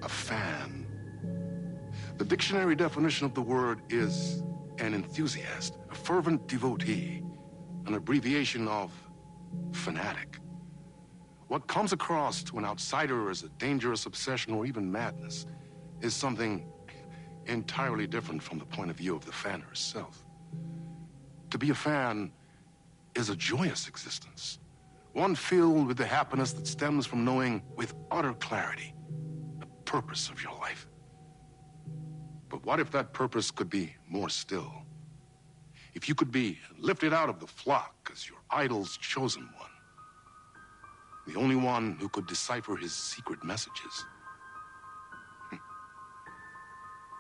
a fan. The dictionary definition of the word is an enthusiast, a fervent devotee, an abbreviation of fanatic. What comes across to an outsider as a dangerous obsession or even madness is something entirely different from the point of view of the fan herself. To be a fan is a joyous existence, one filled with the happiness that stems from knowing with utter clarity the purpose of your life. But what if that purpose could be more still? If you could be lifted out of the flock as your idol's chosen one, the only one who could decipher his secret messages.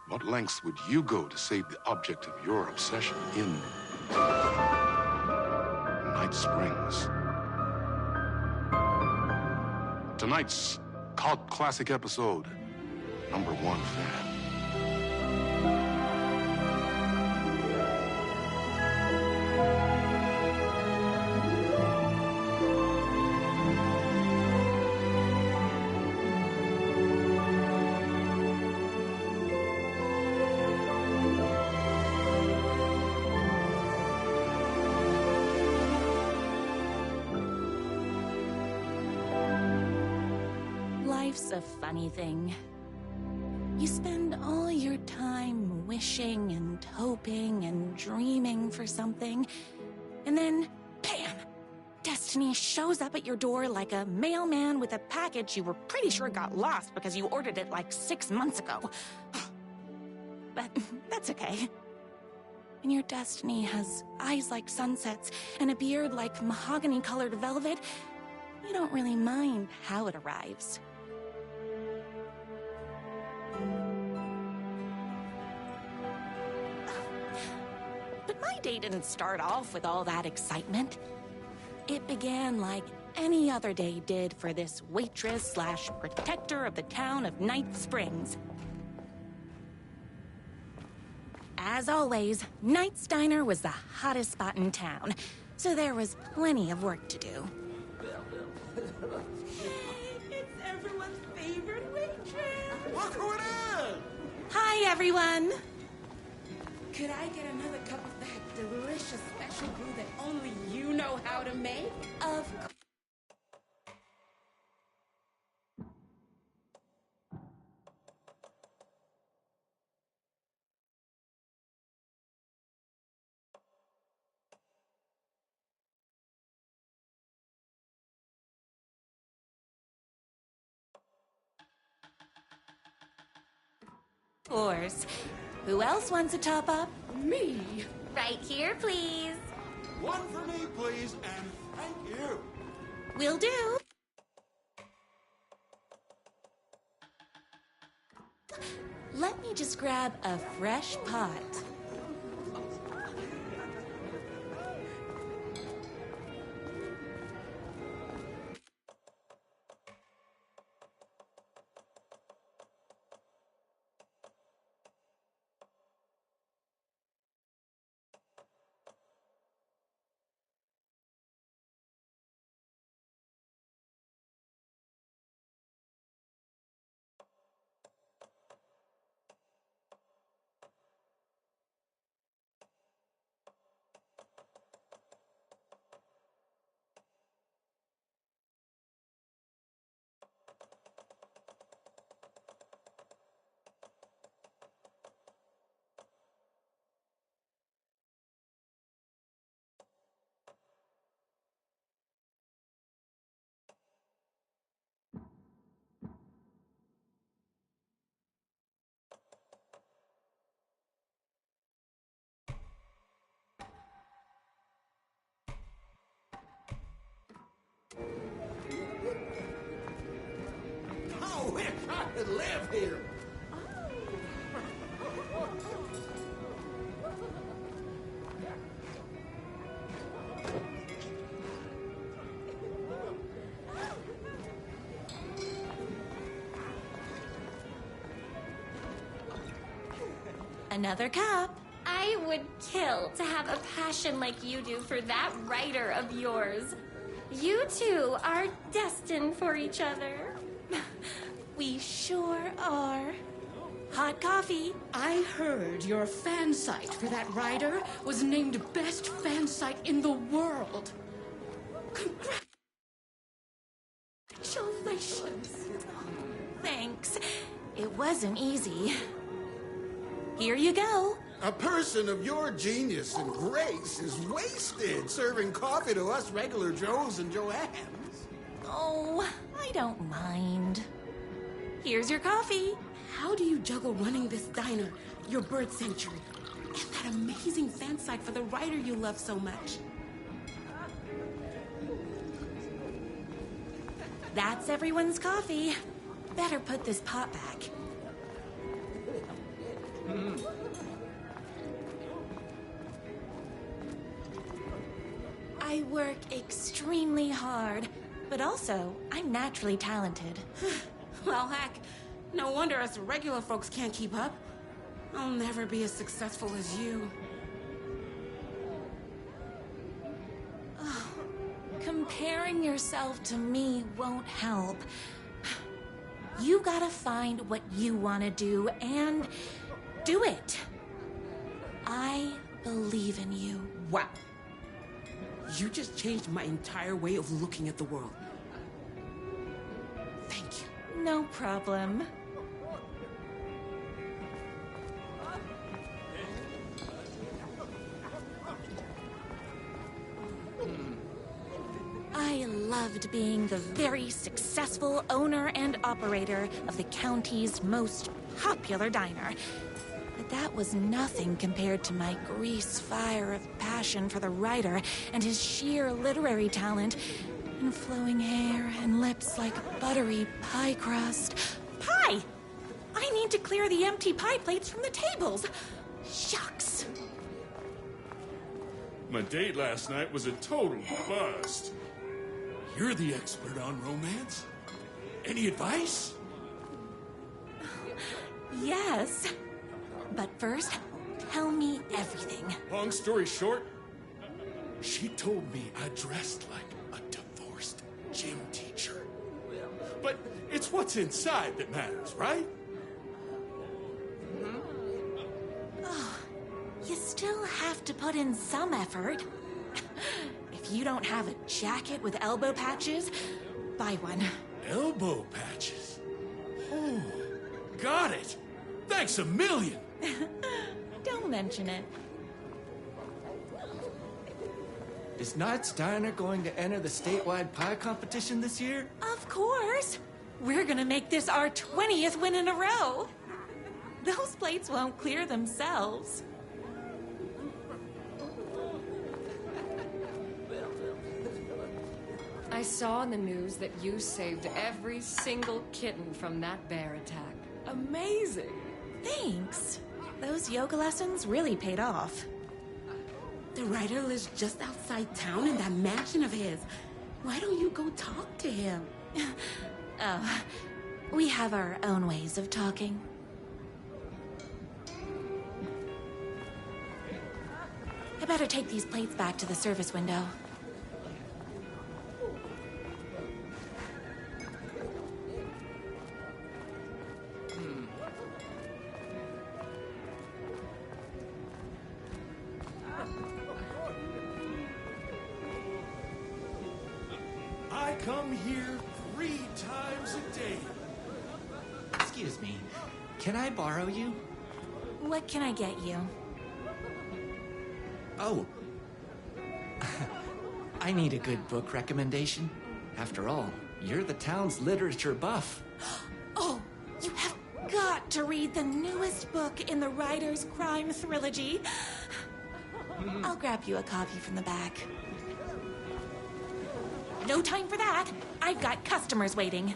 What lengths would you go to save the object of your obsession in Night Springs? Tonight's cult classic episode, number 1 fan. Life's a funny thing. You spend all your time wishing and hoping and dreaming for something, and then, bam! Destiny shows up at your door like a mailman with a package you were pretty sure got lost because you ordered it like 6 months ago. But that's okay. When your destiny has eyes like sunsets and a beard like mahogany-colored velvet, you don't really mind how it arrives. But my day didn't start off with all that excitement. It began like any other day did for this waitress/protector of the town of Night Springs. As always, Night's Diner was the hottest spot in town, so there was plenty of work to do. It's everyone's favorite waitress. Look who it is! Hi, everyone! Could I get another cup of that delicious special brew that only you know how to make? Of course. Who else wants a top-up? Me? Right here, please. One for me, please, and thank you. Will do. Let me just grab a fresh pot. Oh, wish I could live here. Another cup. I would kill to have a passion like you do for that writer of yours. You two are destined for each other. We sure are. Hot coffee. I heard your fan site for that rider was named best fan site in the world. Congratulations. Thanks. It wasn't easy. Here you go. A person of your genius and grace is wasted serving coffee to us regular Joes and Joannes. Oh, I don't mind. Here's your coffee. How do you juggle running this diner, your bird sanctuary, and that amazing fan site for the writer you love so much? That's everyone's coffee. Better put this pot back. I work extremely hard, but also I'm naturally talented. Well, heck, no wonder us regular folks can't keep up. I'll never be as successful as you. Comparing yourself to me won't help. You gotta find what you want to do and do it. I believe in you. Wow. You just changed my entire way of looking at the world. Thank you. No problem. I loved being the very successful owner and operator of the county's most popular diner. But that was nothing compared to my grease fire of passion for the writer and his sheer literary talent and flowing hair and lips like buttery pie crust. Pie! I need to clear the empty pie plates from the tables. Shucks. My date last night was a total bust. You're the expert on romance. Any advice? Yes. But first, tell me everything. Long story short, she told me I dressed like a divorced gym teacher. But it's what's inside that matters, right? You still have to put in some effort. If you don't have a jacket with elbow patches, buy one. Elbow patches. Oh, got it. Thanks a million. Don't mention it. Is Knight's Diner going to enter the statewide pie competition this year? Of course. We're gonna make this our 20th win in a row. Those plates won't clear themselves. I saw in the news that you saved every single kitten from that bear attack. Amazing! Thanks. Those yoga lessons really paid off. The writer lives just outside town in that mansion of his. Why don't you go talk to him? Oh, we have our own ways of talking. I better take these plates back to the service window. I come here 3 times a day. Excuse me, can I borrow you? What can I get you? Oh. I need a good book recommendation. After all, you're the town's literature buff. Oh, you have got to read the newest book in the Writer's Crime Trilogy. I'll grab you a copy from the back. No time for that. I've got customers waiting.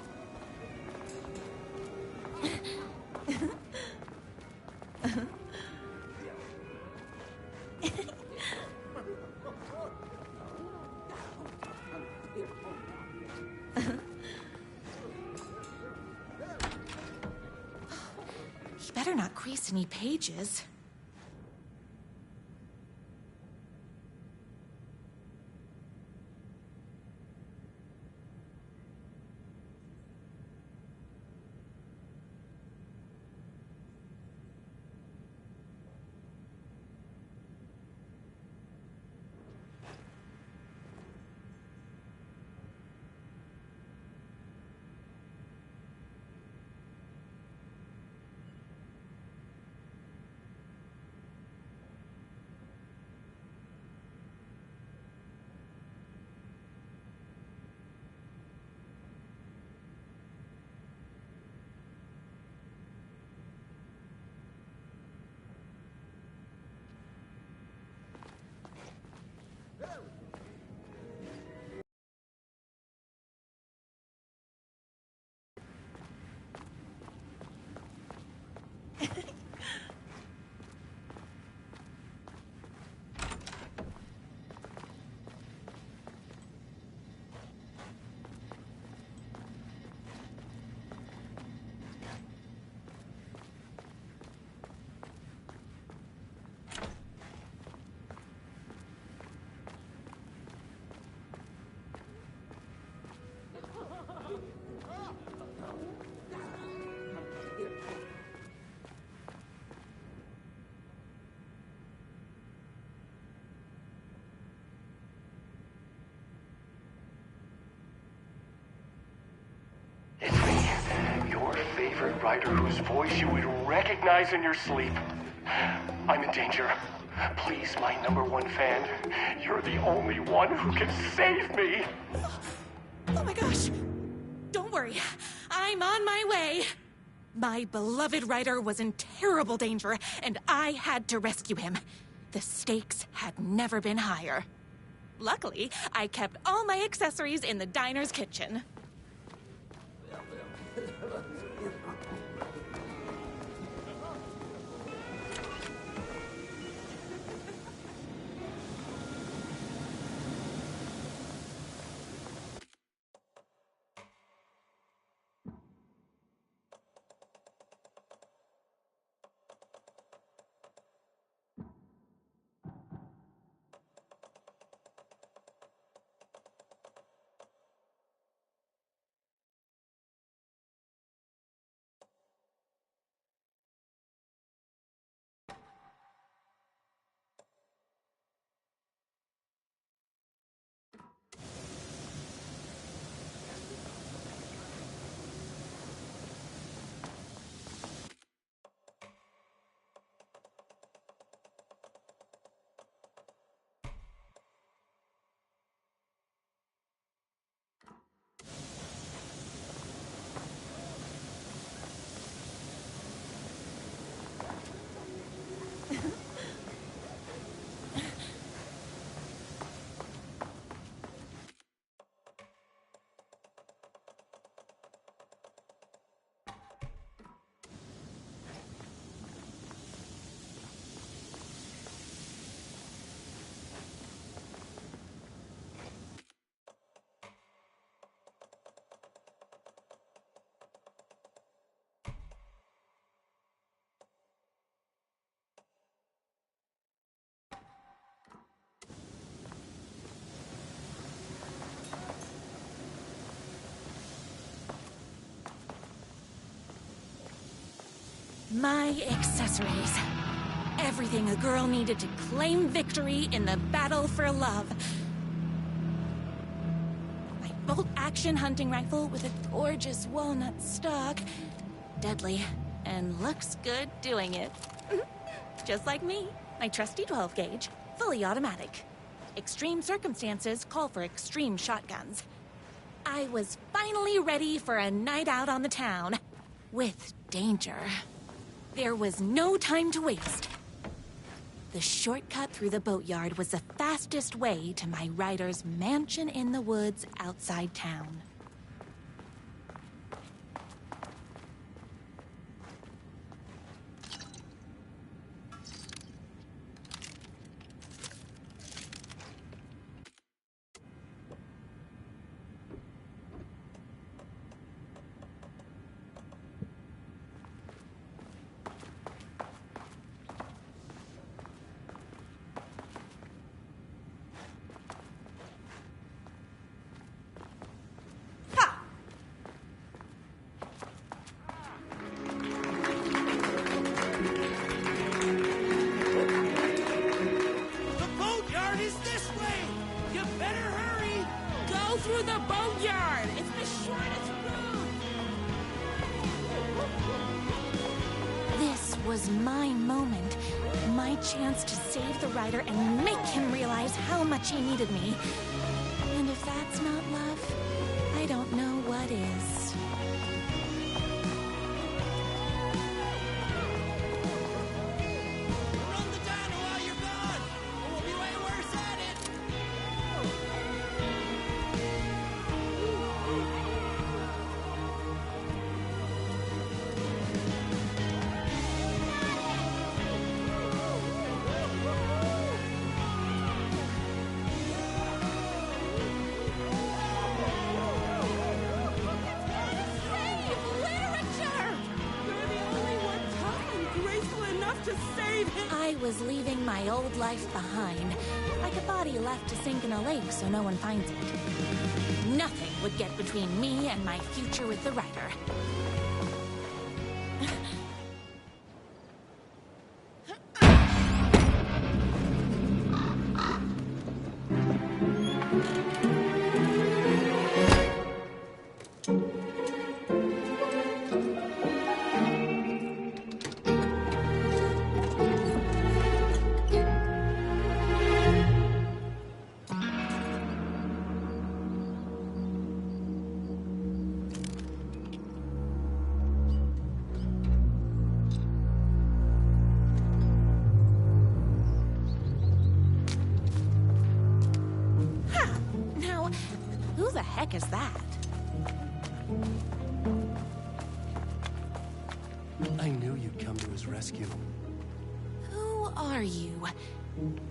You better not crease any pages. favorite writer whose voice you would recognize in your sleep. I'm in danger. Please, my #1 fan, you're the only one who can save me. Oh my gosh! Don't worry, I'm on my way. My beloved writer was in terrible danger, and I had to rescue him. The stakes had never been higher. Luckily, I kept all my accessories in the diner's kitchen. My accessories. Everything a girl needed to claim victory in the battle for love. My bolt-action hunting rifle with a gorgeous walnut stock. Deadly, and looks good doing it. Just like me. My trusty 12-gauge, fully automatic. Extreme circumstances call for extreme shotguns. I was finally ready for a night out on the town. With danger. There was no time to waste. The shortcut through the boatyard was the fastest way to my writer's mansion in the woods outside town. Through the boatyard! It's the shortest route! This was my moment. My chance to save the writer and make him realize how much he needed me. And if that's not love, I don't know what is. Run the dino while you're gone, or we'll be way worse at it! I was leaving my old life behind, like a body left to sink in a lake so no one finds it. Nothing would get between me and my future with the writer. heck is that? I knew you'd come to his rescue. Who are you?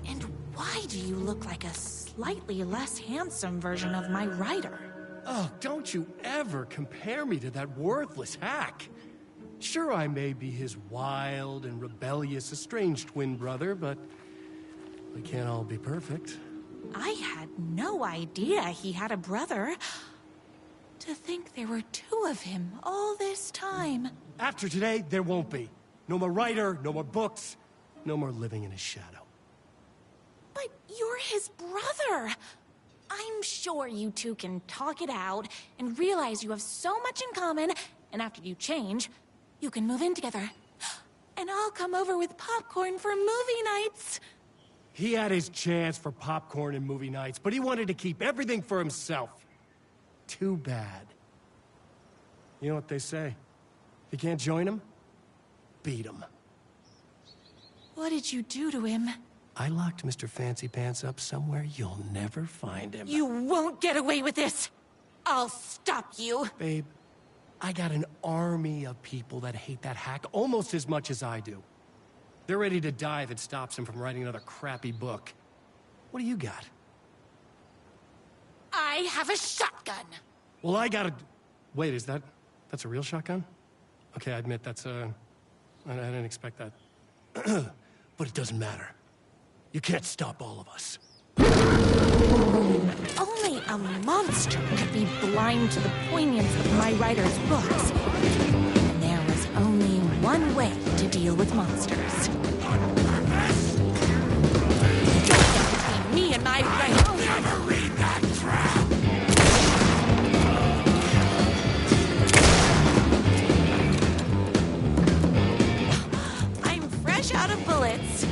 And why do you look like a slightly less handsome version of my writer? Oh, don't you ever compare me to that worthless hack. Sure, I may be his wild and rebellious estranged twin brother, but we can't all be perfect. I had no idea he had a brother. To think there were two of him all this time. After today, there won't be. No more writer, no more books, no more living in his shadow. But you're his brother. I'm sure you two can talk it out and realize you have so much in common, and after you change, you can move in together. And I'll come over with popcorn for movie nights. He had his chance for popcorn and movie nights, but he wanted to keep everything for himself. Too bad. You know what they say? If you can't join him, beat him. What did you do to him? I locked Mr. Fancy Pants up somewhere you'll never find him. You won't get away with this. I'll stop you. Babe, I got an army of people that hate that hack almost as much as I do. They're ready to die if it stops him from writing another crappy book. What do you got? I have a shotgun. Well, I got a... Wait, that's a real shotgun? Okay, I admit I didn't expect that. But it doesn't matter. You can't stop all of us. Only a monster could be blind to the poignance of my writer's books. And there was only one way to deal with monsters. Between me and my writer. I'll never read that crap! I'm fresh out of bullets.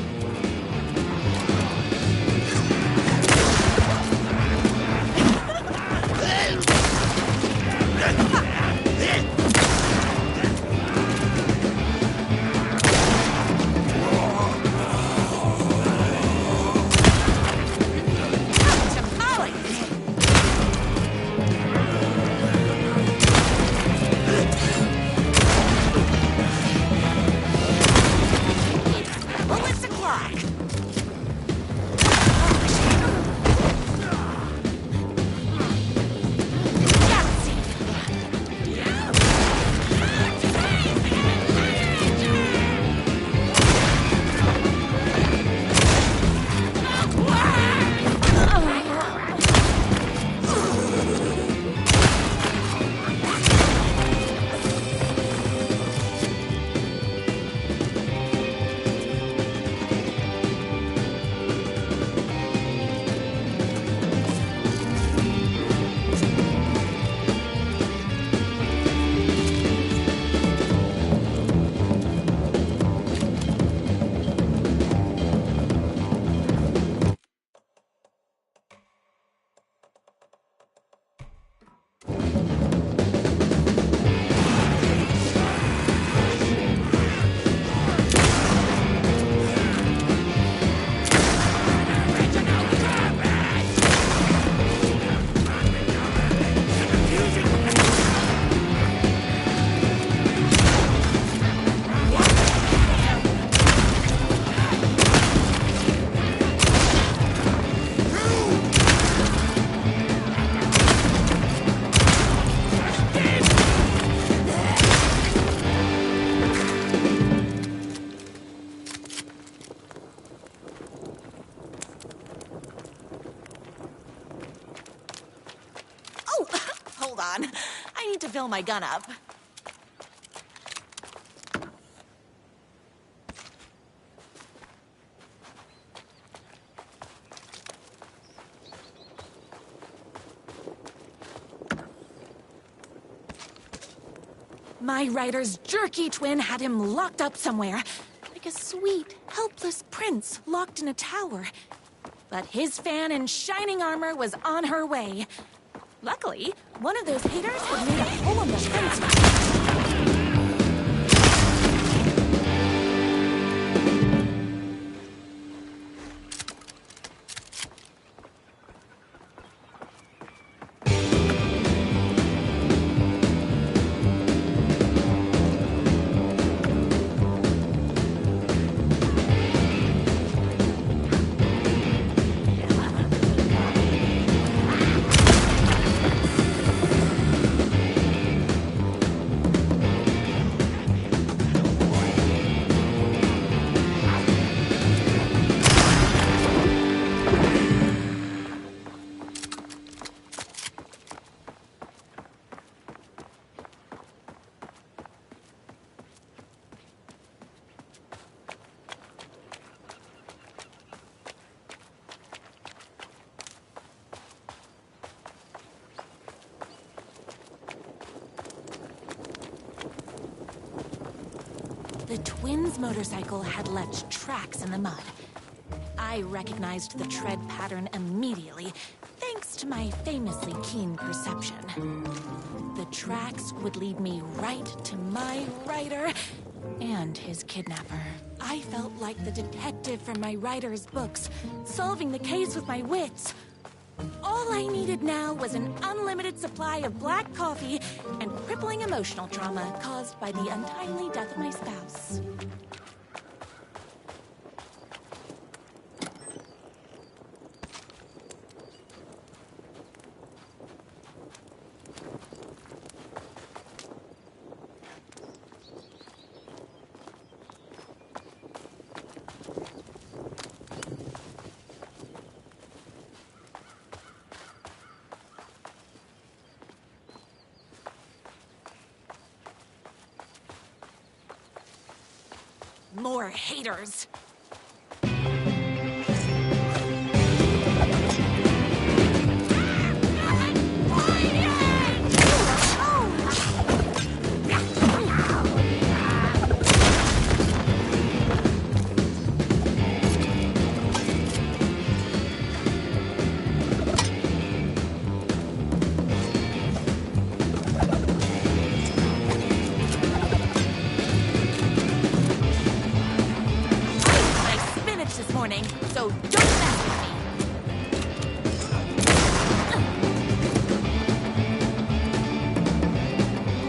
I need to fill my gun up. My writer's jerky twin had him locked up somewhere, like a sweet, helpless prince locked in a tower. But his fan in shining armor was on her way. Luckily, one of those haters had made a hole in the fence. The twins' motorcycle had left tracks in the mud. I recognized the tread pattern immediately, thanks to my famously keen perception. The tracks would lead me right to my rider and his kidnapper. I felt like the detective from my writer's books, solving the case with my wits. All I needed now was an unlimited supply of black coffee and crippling emotional trauma caused by the untimely death of my spouse. More haters. So don't mess with me.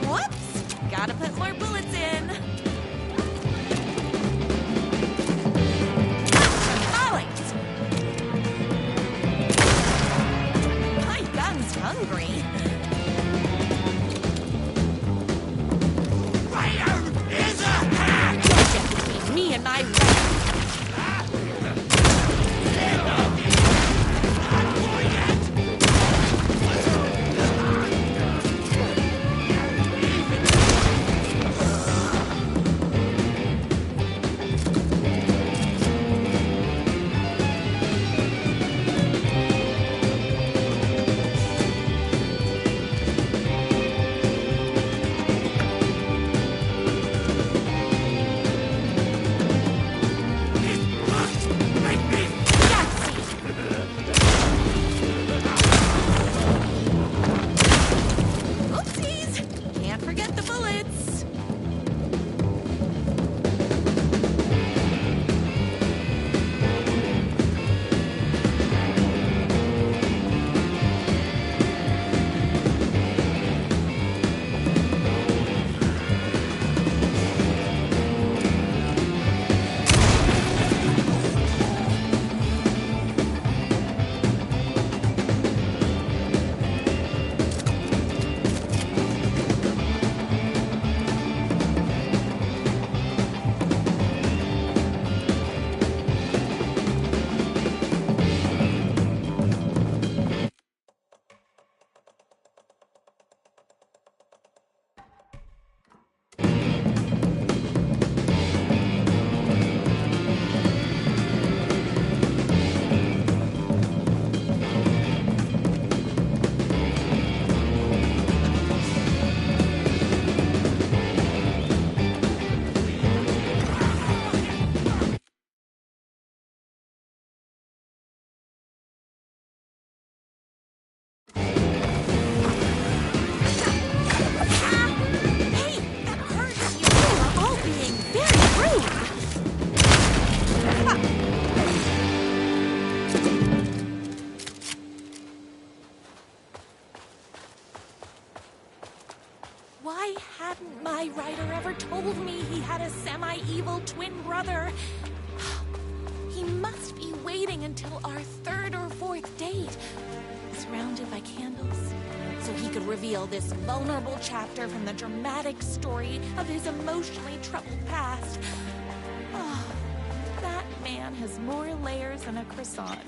Whoops! Gotta put more bullets in. Volleys! My gun's hungry. Ryder is a hack! Don't get between me and my rider. Why hadn't my writer ever told me he had a semi-evil twin brother? He must be waiting until our third or fourth date, surrounded by candles, so he could reveal this vulnerable chapter from the dramatic story of his emotionally troubled past. Oh, that man has more layers than a croissant.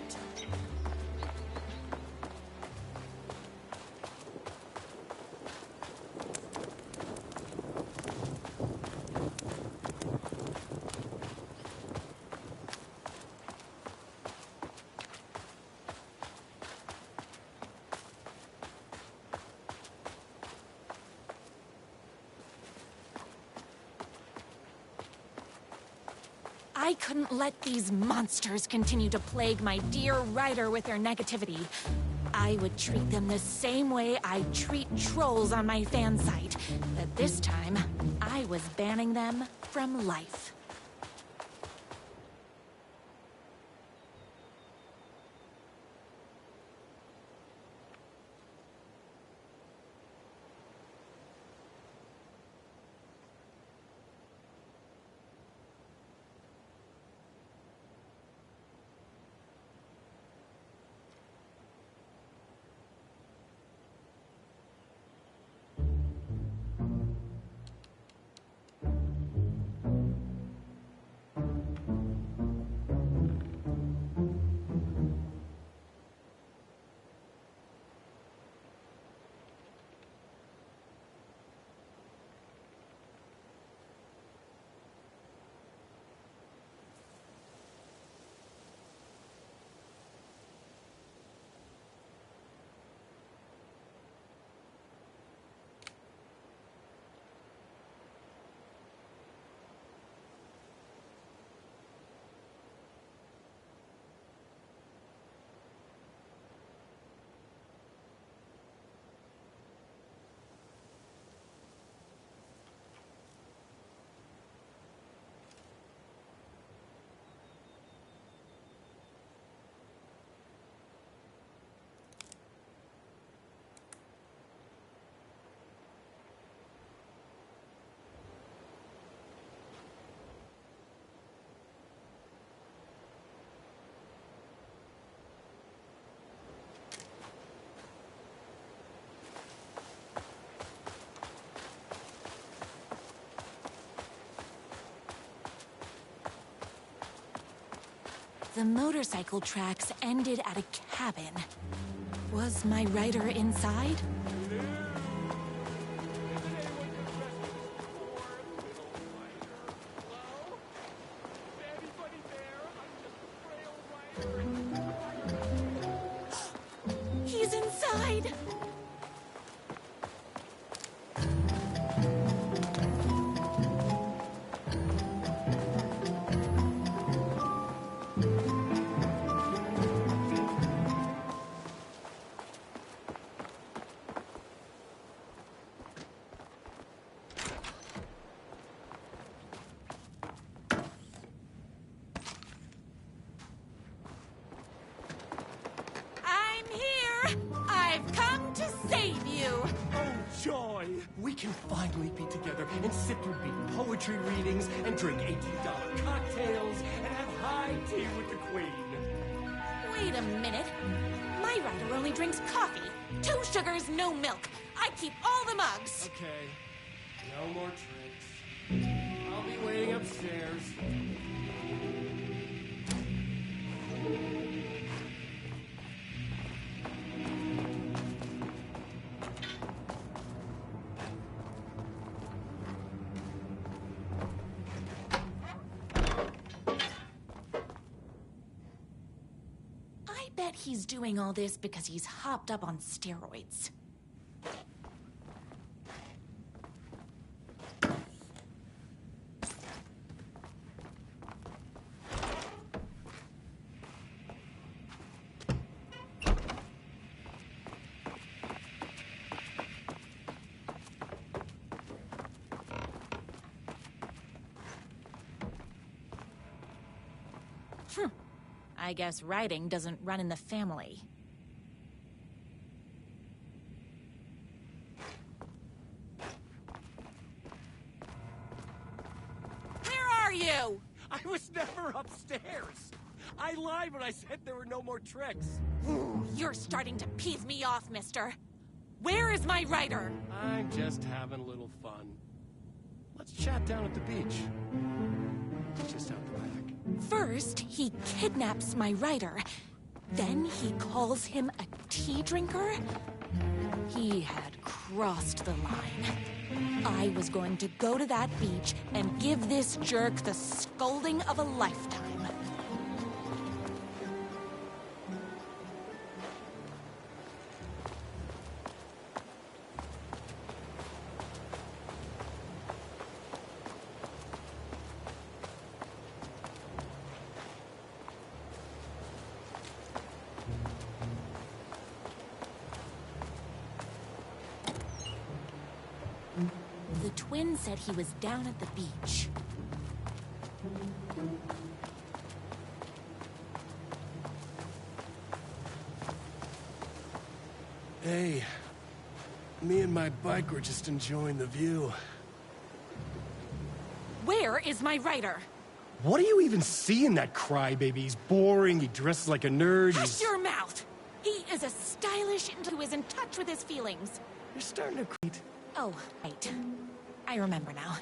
I couldn't let these monsters continue to plague my dear writer with their negativity. I would treat them the same way I treat trolls on my fan site. But this time, I was banning them from life. The motorcycle tracks ended at a cabin. Was my writer inside? He's inside! We can finally be together and sit through big poetry readings and drink $18 cocktails and have high tea with the Queen. Wait a minute. My writer only drinks coffee. 2 sugars, no milk. I keep all the mugs. Okay. No more tricks. I'll be waiting upstairs. I bet he's doing all this because he's hopped up on steroids. I guess writing doesn't run in the family. Where are you? I was never upstairs. I lied when I said there were no more tricks. Ooh, you're starting to piss me off, mister. Where is my writer? I'm just having a little fun. Let's chat down at the beach. Just out the back. First, he kidnaps my writer. Then he calls him a tea drinker. He had crossed the line. I was going to go to that beach and give this jerk the scolding of a lifetime. twin said he was down at the beach. Hey, me and my bike were just enjoying the view. Where is my writer? What do you even see in that crybaby? He's boring, he dresses like a nerd, Hush your mouth! He is a stylish who is in touch with his feelings. You're starting to create. Oh, right. I remember now.